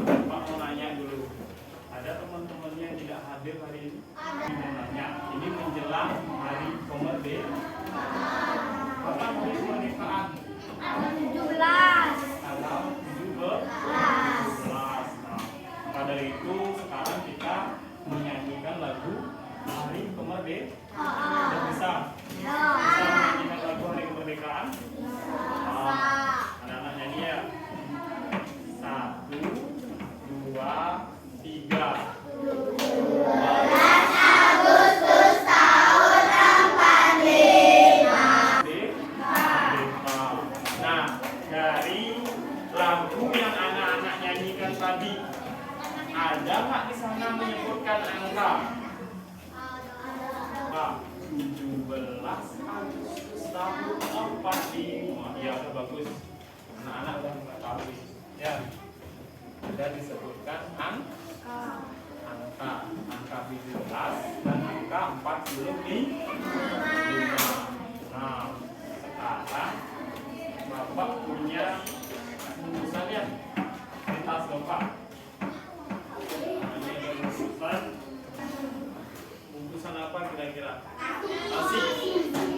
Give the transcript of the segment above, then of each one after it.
Pak mau nanya dulu, ada teman-temannya yang tidak hadir hari ini? Mau nanya, ini menjelang hari kemerdekaan. Kapan hari kemerdekaan? Tanggal 17. Tanggal 17. Nah, maka dari itu sekarang kita menyanyikan lagu hari kemerdekaan. Sudah bisa? Bisa menyanyikan lagu hari kemerdekaan? Anak-anak nyanyi ya. 1, 2, 3. 12 Agustus tahun 45. Merdeka. Nah, dari lagu yang anak-anak nyanyikan tadi, ada nggak di sana menyebutkan angka? Nah, 17 Agustus tahun 45. Iya, bagus. Anak-anak udah mengetahui. Ya, sudah disebutkan angka 17 dan angka 45. Nah, sekarang Bapak punya bungkusan ya di tas Bapak. Nah, ini ada bungkusan apa kira-kira? Nasi.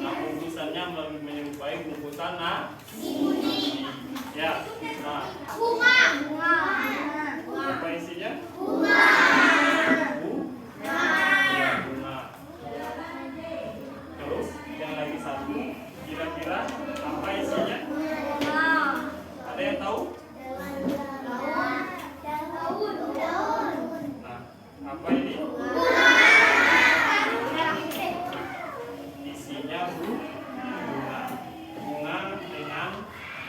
Nah, bungkusannya menyerupai bungkusan nasi. Ya, nah, Bunga. apa isinya? Bunga. Ya, bunga. Terus yang lagi satu, kira-kira apa isinya? Ada yang tahu? Nah, apa ini? Isinya bunga. Bunga dengan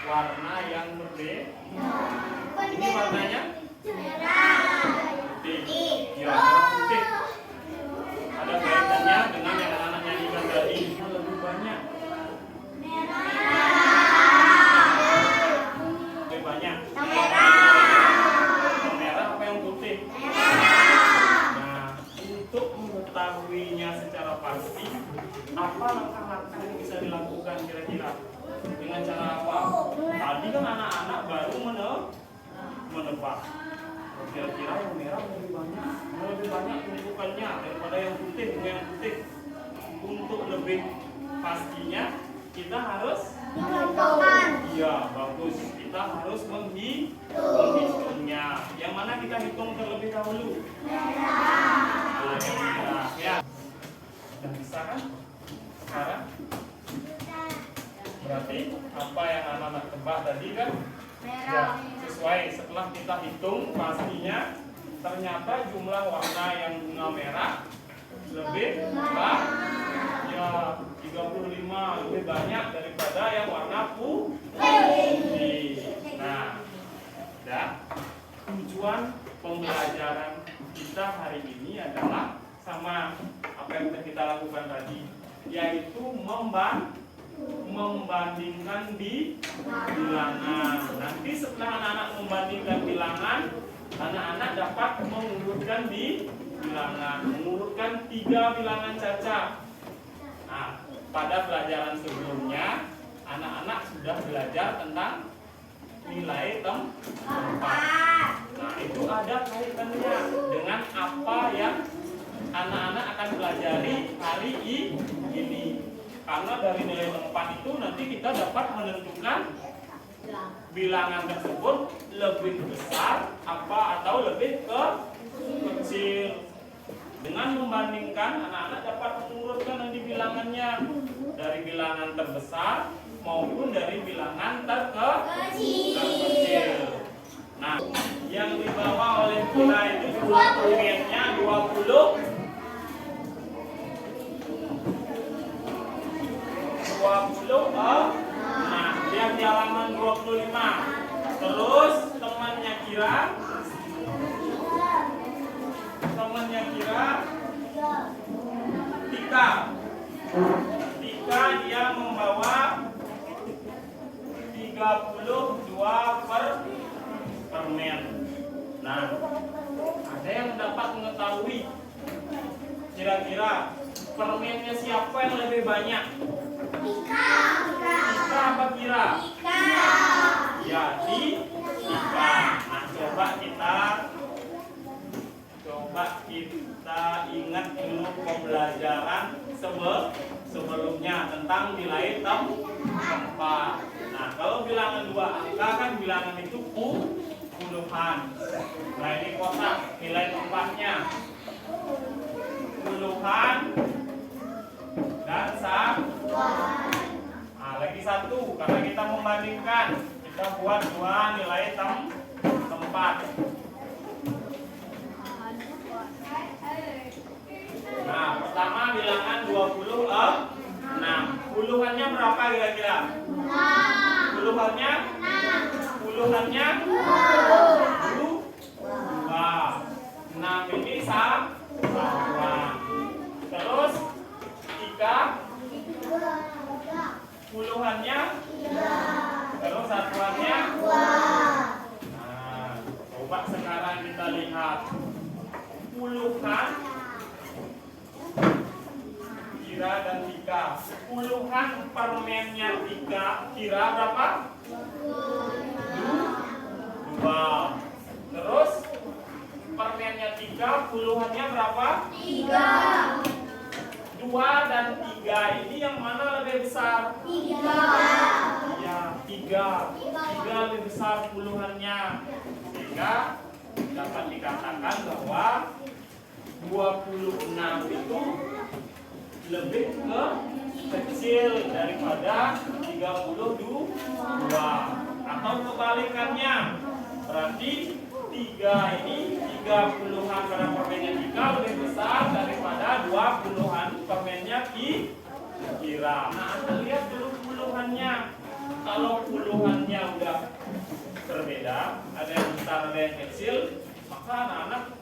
warna yang berbeda. Ini warnanya putih. Ya, warna putih. Ada kaitannya dengan yang anak nyanyikan tadi. Lebih banyak. Lebih banyak. Yang merah apa yang putih? Nah, untuk mengetahuinya secara pasti, apa langkah-langkah yang bisa dilakukan kira-kira? Dengan cara apa? Tadi kan anak-anak baru menebak. Kira-kira yang merah lebih banyak tumpukannya daripada yang putih, bunga yang putih. Untuk lebih pastinya kita harus iya, bagus. Kita harus menghitungnya. Yang mana kita hitung terlebih dahulu? Nah, yang merah ya. Sudah bisa kan? Sekarang berarti apa yang anak-anak tebak tadi kan? Ya, sesuai. Setelah kita hitung pastinya ternyata jumlah warna yang bunga merah lebih banyak. Ya, 35 lebih banyak daripada yang warna putih. Nah, dan tujuan pembelajaran kita hari ini adalah sama apa yang kita lakukan tadi, yaitu membandingkan bilangan. Nanti setelah anak-anak membandingkan bilangan, anak-anak dapat mengurutkan bilangan, mengurutkan 3 bilangan cacat. Nah, pada pelajaran sebelumnya, anak-anak sudah belajar tentang nilai tempat. Nah, itu ada kaitannya dengan apa yang anak-anak akan pelajari hari ini. Karena dari nilai tempat itu nanti kita dapat menentukan bilangan tersebut lebih besar apa atau lebih kecil. Dengan membandingkan, anak-anak dapat mengurutkan nanti bilangannya dari bilangan terbesar maupun dari bilangan terkecil. Nah, yang dibawa oleh kita itu jumlah unitnya 20. 26. Lihat di halaman 25. Terus temannya Kira Tika dia membawa 32 permen. Nah, ada yang dapat mengetahui kira-kira permennya siapa yang lebih banyak? Tika apa Kira? Ya, Tika. Nah, coba kita ingat dulu pembelajaran sebelumnya tentang nilai tempat. Nah, kalau bilangan 2 angka kan bilangan itu puluhan. Nah, ini kotak nilai tempatnya puluhan dan satuan. Nah, lagi satu karena kita membandingkan, kita buat 2 nilai tempat. Nah, pertama bilangan 26. Puluhannya berapa kira-kira? Puluhannya 6 ini satuan. Terus 3 puluhannya 3. Terus satuannya 2. Nah, coba sekarang kita lihat puluhan Kira dan Tika. Puluhan permennya Kira berapa? 2. Terus permennya Tika puluhannya berapa? 3. 2 dan 3 ini yang mana lebih besar? 3. Ya, 3 lebih besar puluhannya. Sehingga dapat dikatakan bahwa 26 itu lebih kecil daripada 32. Atau kebalikannya, berarti 3 ini 3 puluhan pada permennya Tika lebih besar daripada 2 puluhan permennya Kira. Nah, Anda lihat dulu puluhannya. Kalau puluhannya udah berbeda, ada yang besar ada yang kecil, maka anak-anak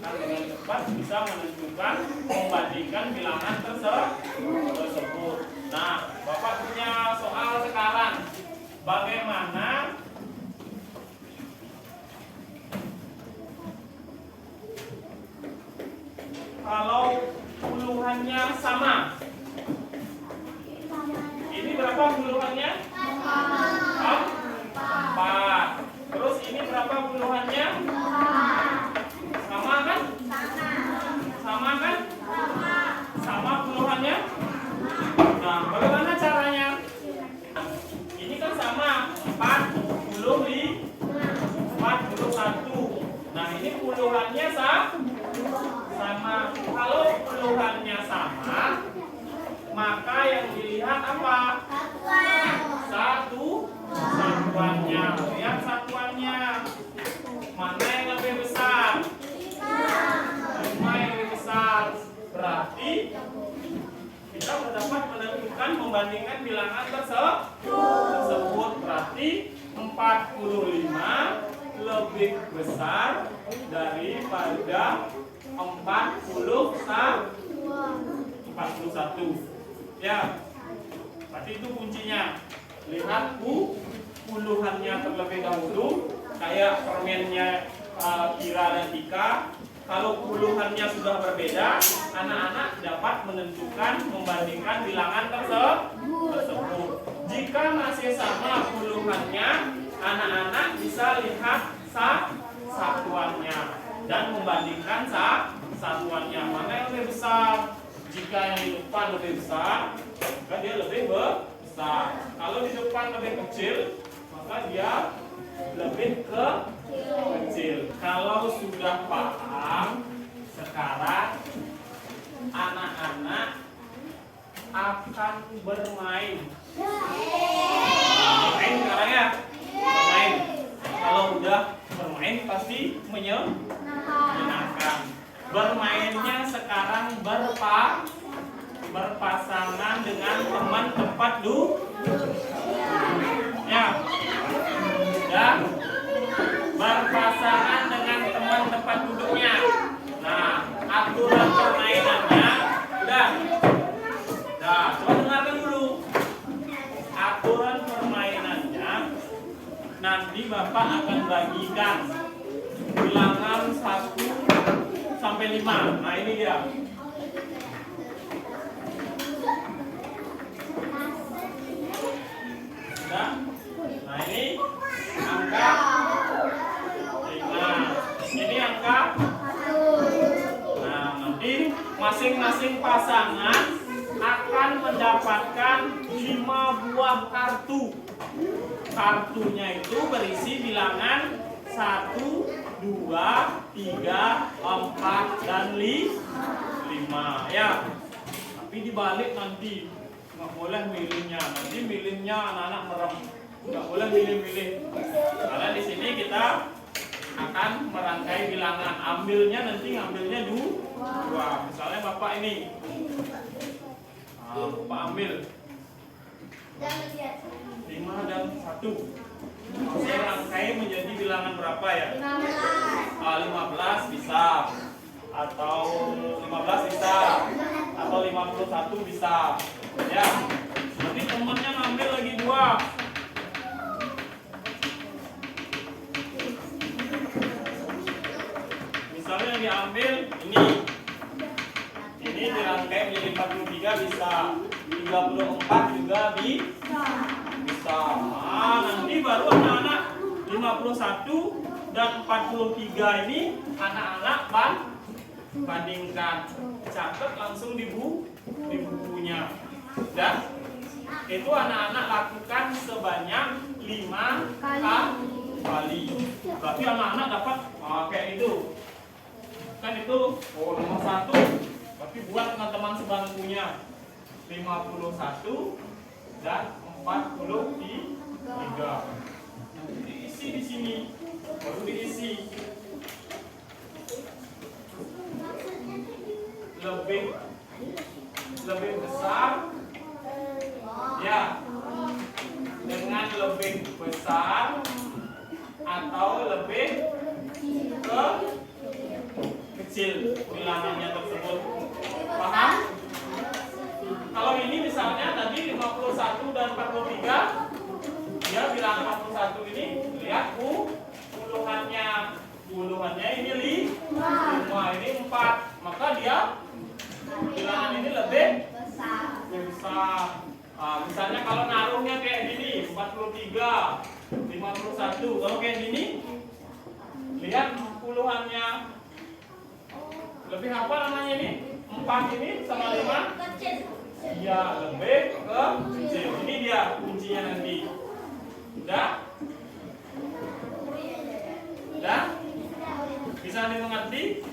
akan dengan cepat bisa menentukan membandingkan bilangan tersebut. Nah, Bapak punya soal sekarang. Bagaimana kalau puluhannya sama? Ini berapa puluhannya? 4. Terus ini berapa puluhannya? Sama kan? Sama puluhannya? Nah, bagaimana caranya? Ini kan sama 41. Nah, ini puluhannya sama. Kalau puluhannya sama, maka yang dilihat apa? Satuannya. Lihat satuannya. Mana yang lebih besar? 5 yang lebih besar. Berarti kita dapat menentukan membandingkan bilangan tersebut. Berarti 45 lebih besar daripada 41. Ya, berarti itu kuncinya. Lihat puluhannya terlebih dahulu, kayak permennya Kira dan Tika. Kalau puluhannya sudah berbeda, anak-anak dapat menentukan membandingkan bilangan tersebut. Jika masih sama puluhannya, anak-anak bisa lihat satuannya dan membandingkan satuannya mana yang lebih besar. Jika yang di depan lebih besar, maka dia lebih besar. Kalau di depan lebih kecil, maka dia lebih kecil. Kalau sudah paham, sekarang anak-anak akan bermain. Bermain sekarang ya? Bermain. Kalau udah bermain pasti menyenangkan. Bermainnya sekarang berpasangan dengan teman tempat Bapak akan bagikan bilangan 1 sampai 5. Nah, ini dia. Sudah? Nah, ini angka 5. Ini angka. Nah, nanti masing-masing pasangan akan mendapatkan 5 buah kartu. Kartunya itu berisi bilangan 1, 2, 3, 4, dan 5 ya. Tapi dibalik nanti, nggak boleh milihnya. Nanti milihnya anak-anak merem, nggak boleh milih-milih. Karena di sini kita akan merangkai bilangan. Ngambilnya 2. Misalnya Bapak ini, Bapak ambil 5 dan 1. Saya rangkai menjadi bilangan berapa ya? 15 bisa, atau 15 bisa, atau 51 bisa. Ya. Nanti temannya ngambil lagi 2. Misalnya yang diambil ini dirangkai menjadi 43 bisa, 34 juga bisa. Nah, nanti baru anak-anak 51 dan 43 ini anak-anak bandingkan. Catat langsung di bukunya. Dan itu anak-anak lakukan sebanyak 5 kali. Berarti anak-anak dapat kayak itu. Kan itu nomor 1. Tapi buat teman-teman sebangkunya 51 dan 43. Diisi di sini, baru diisi. Lebih besar, ya, dengan lebih besar atau lebih kecil bilangannya tersebut. Paham? Kalau ini misalnya tadi 51 dan 43, dia bilangan 41 ini, lihat puluhannya ini 5, ini 4, maka dia bilangan ini lebih besar. Nah, misalnya kalau naruhnya kayak gini, 43, 51, kalau kayak gini, lihat puluhannya lebih apa namanya ini? 4 ini sama 5? Iya, lebih ke kecil. Ini dia kuncinya nanti. Udah? Udah? Bisa dimengerti?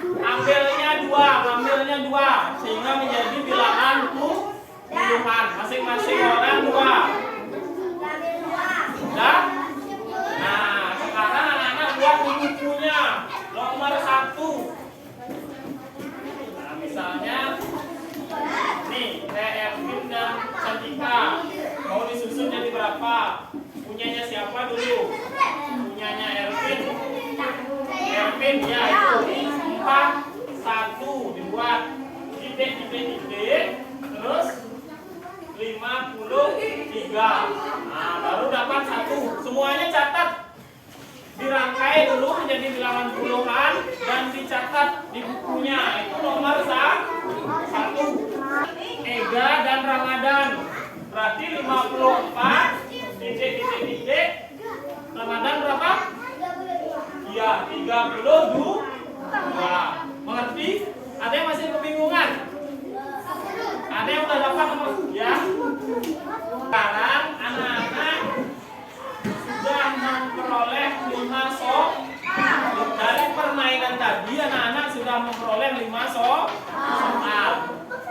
Ambilnya 2, sehingga menjadi bilangan puluhan. Masing-masing orang 2. Udah? Nah, sekarang anak-anak buat bukunya nomor 1. Nah, misalnya nih, Erwin dan Cantika mau disusun jadi berapa? Punyanya siapa dulu? Punyanya Erwin ya, itu 4, 1 dibuat titik, terus 53. Nah, baru dapat 1. Semuanya catat, dirangkai dulu menjadi bilangan puluhan dan dicatat di bukunya. Itu nomor 1. Ega dan Ramadan, berarti 54 titik. Ramadan berapa? Iya, 32. Mengerti? Ada yang masih kebingungan? Ada yang udah dapat nomor? Ya. Sekarang anak-anak sudah memperoleh 5 soal. Dari permainan tadi anak-anak sudah memperoleh 5 soal.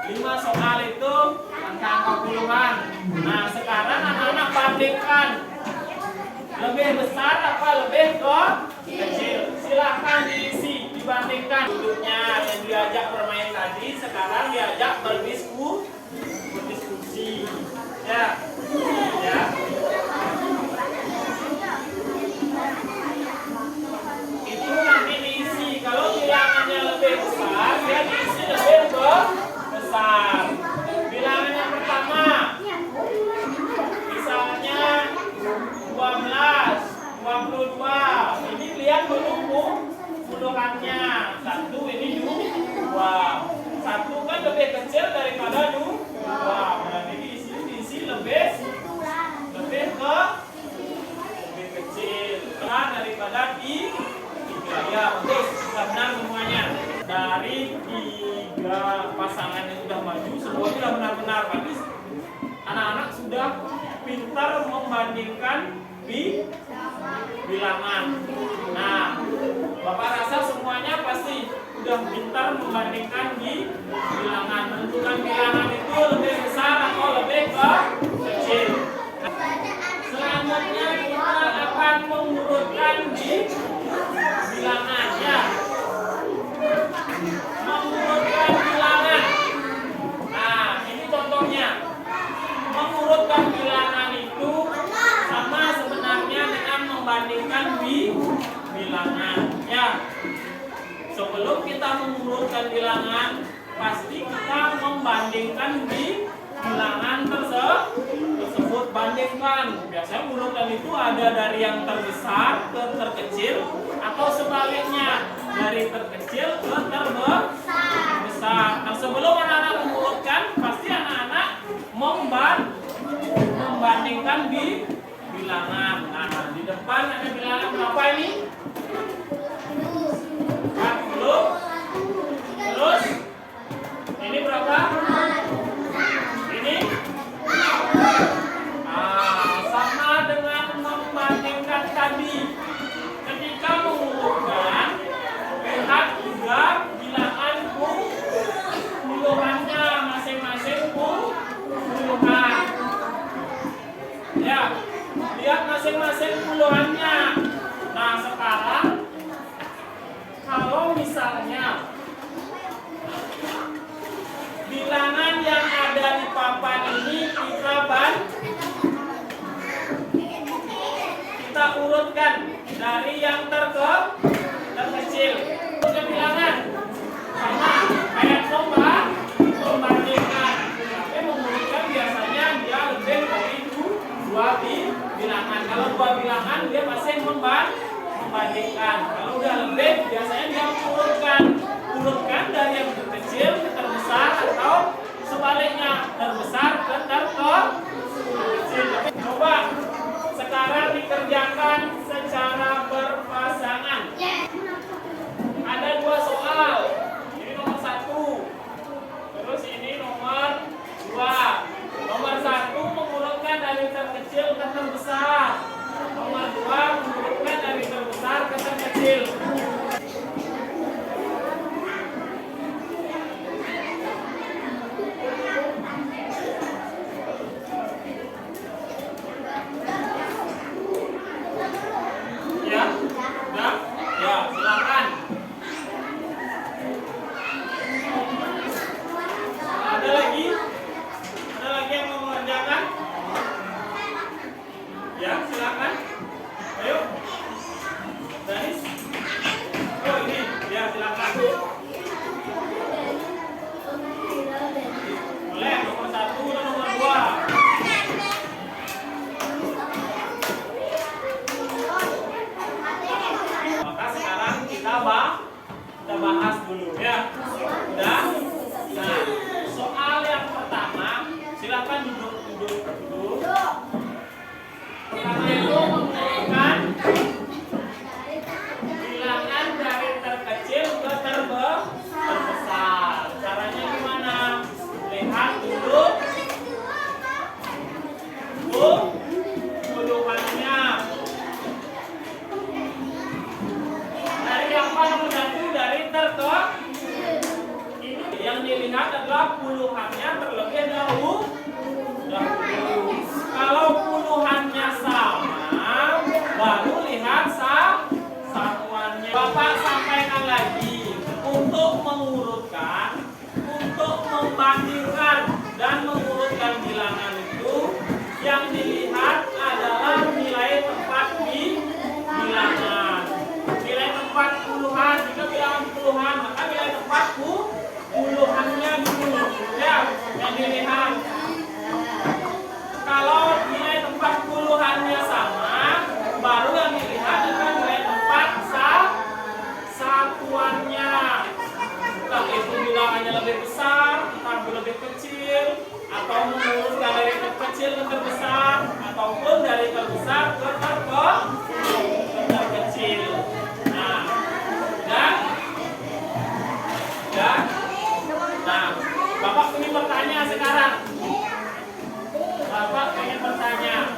5 soal itu angka puluhan. Nah, sekarang anak-anak bandingkan, lebih besar apa lebih kecil. Silahkan diisi, dibandingkan. Duduknya yang diajak bermain tadi, sekarang diajak berdiskusi. Ya. Itu nanti diisi. Kalau bilangannya lebih besar, dia diisi lebih besar. Bilangan yang pertama, misalnya 12. membandingkan bilangan. Nah, Bapak rasa semuanya pasti udah pintar membandingkan bilangan. Menentukan bilangan itu lebih besar atau lebih kecil. Selanjutnya kita akan mengurutkan bilangan ya. Mengurutkan bilangan. Nah, ini contohnya. Mengurutkan bilangan itu sama sebenarnya dengan membandingkan bilangan ya. Sebelum kita mengurutkan bilangan, pasti kita membandingkan bilangan tersebut. Bandingkan. Biasanya mengurutkan itu ada dari yang terbesar ke terkecil atau sebaliknya dari terkecil ke terbesar. Nah, sebelum anak-anak mengurutkan, pasti anak-anak membandingkan bilangan. Nah, di depan ada bilangan berapa ini? 40. Terus ini berapa? Ini sama dengan membandingkan tadi. Ketika mengurutkan, lihat juga bilangan puluhannya masing-masing puluhan. Ya, lihat masing-masing puluhannya. Nah, sekarang kalau misalnya bilangan yang ada di papan ini kita urutkan dari yang terkecil. Untuk bilangan sama kayak membandingkan. Tapi mengurutkan biasanya dia lebih dari dua bilangan. Kalau dua bilangan dia pasti membandingkan. Kalau udah lebih biasanya dia urutkan dari yang terkecil ke terbesar atau sebaliknya terbesar ke terkecil. Coba sekarang dikerjakan secara berpasangan. Ada dua soal. Ini nomor 1. Terus ini nomor 2. Nomor 1 mengurutkan dari terkecil ke terbesar. Nomor 2 mengurutkan dari terbesar ke terkecil. Ya, ya, ya, silakan. Ada lagi? Ada lagi yang mau mengerjakan? Ya, silakan. Ayo. Danis. Oh, ini. Ya, silakan. Boleh, nomor 1 dan nomor 2. Maka sekarang kita bahas dulu ya. Udah? Nah, soal yang pertama, silakan duduk. Pertama itu mengurutkan bilangan dari terkecil ke terbesar. Caranya gimana? Lihat dulu puluhannya. Dari apa nomor 1? Dari terkecil. Ini yang dilihat adalah puluhannya terlebih dahulu. Kalau puluhannya sama, baru lihat satuannya. Bapak sampaikan lagi, untuk mengurutkan, untuk membandingkan dan mengurutkan bilangan itu, yang dilihat adalah nilai tempat di bilangan. Nilai tempat puluhan, jika bilangan puluhan, maka nilai tempat puluhannya dulu. Ya, yang dilihat. Kalau nilai tempat puluhannya sama, baru yang dilihat adalah nilai tempat satuannya. Entah itu bilangannya lebih besar, entah lebih kecil, atau mengurutkan dari terkecil ke terbesar, ataupun dari terbesar ke terkecil. Nah, dan nah, Bapak ingin bertanya sekarang. Bapak ingin bertanya,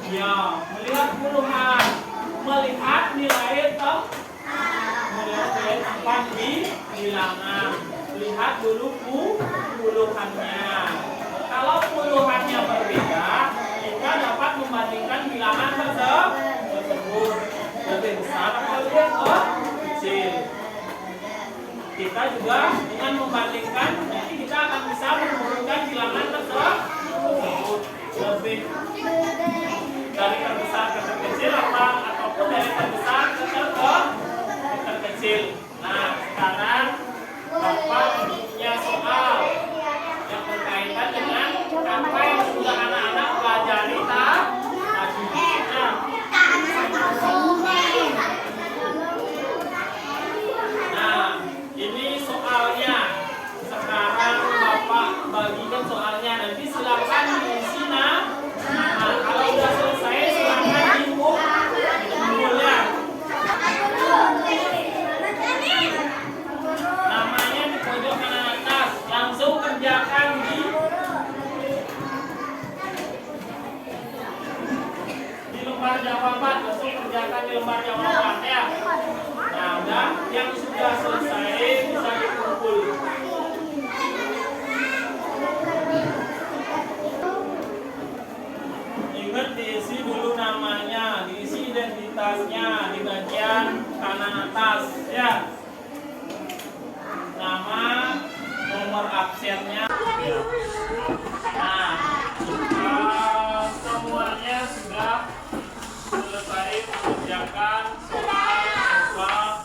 Ya, melihat puluhan. Melihat nilai melihat nilai tempat di bilangan. Lihat dulu puluhannya. Kalau puluhannya berbeda, kita dapat membandingkan bilangan tersebut lebih besar atau lebih kecil. Kita juga dengan membandingkan, nanti kita akan bisa menurunkan bilangan tersebut lebih dari terbesar ke terkecil ataupun dari terbesar ke terkecil. Nah, sekarang Bapak punya soal yang berkaitan dengan apa yang sudah anak-anak pelajari tadi. Nah, ini soalnya. Sekarang Bapak bagikan soalnya. Nanti silakan diisi. Nah, kalau sudah selesai silakan dikumpulnya. Namanya di pojok kanan atas. Langsung kerjakan di lembar jawaban. Langsung kerjakan di lembar jawaban ya. Nah, udah yang sudah selesai bisa dikumpul. Ingat diisi dulu namanya, diisi identitasnya di bagian kanan atas ya. Nama, nomor absennya. Ya. Nah, semuanya sudah selesai mengerjakan soal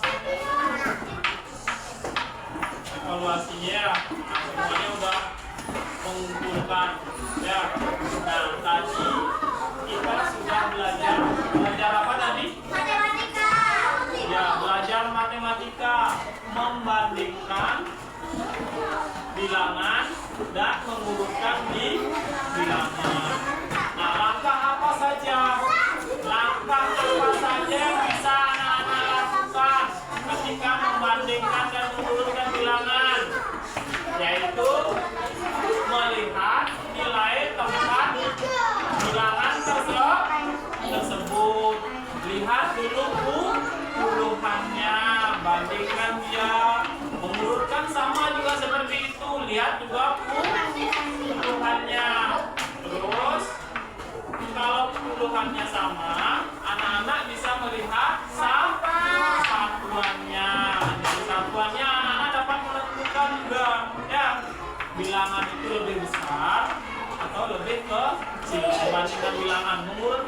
evaluasinya. Nah, semuanya udah mengumpulkan ya. Nah, tadi kita sudah belajar apa tadi? Matematika. Ya, belajar matematika, membandingkan bilangan dan mengurutkan di bilangan. Nah, langkah apa saja? Langkah apa saja yang bisa anak-anak lakukan ketika membandingkan dan mengurutkan bilangan? Yaitu melihat nilai tempat bilangan tersebut. Lihat dulu puluhannya, bandingkan dia. Mengurutkan sama juga seperti itu. Lihat juga puluhannya. Terus kalau puluhannya sama, anak-anak bisa melihat satuannya. Dari satuannya anak-anak dapat menentukan juga ya, bilangan itu lebih besar atau lebih kecil dibandingkan bilangan. Mengurut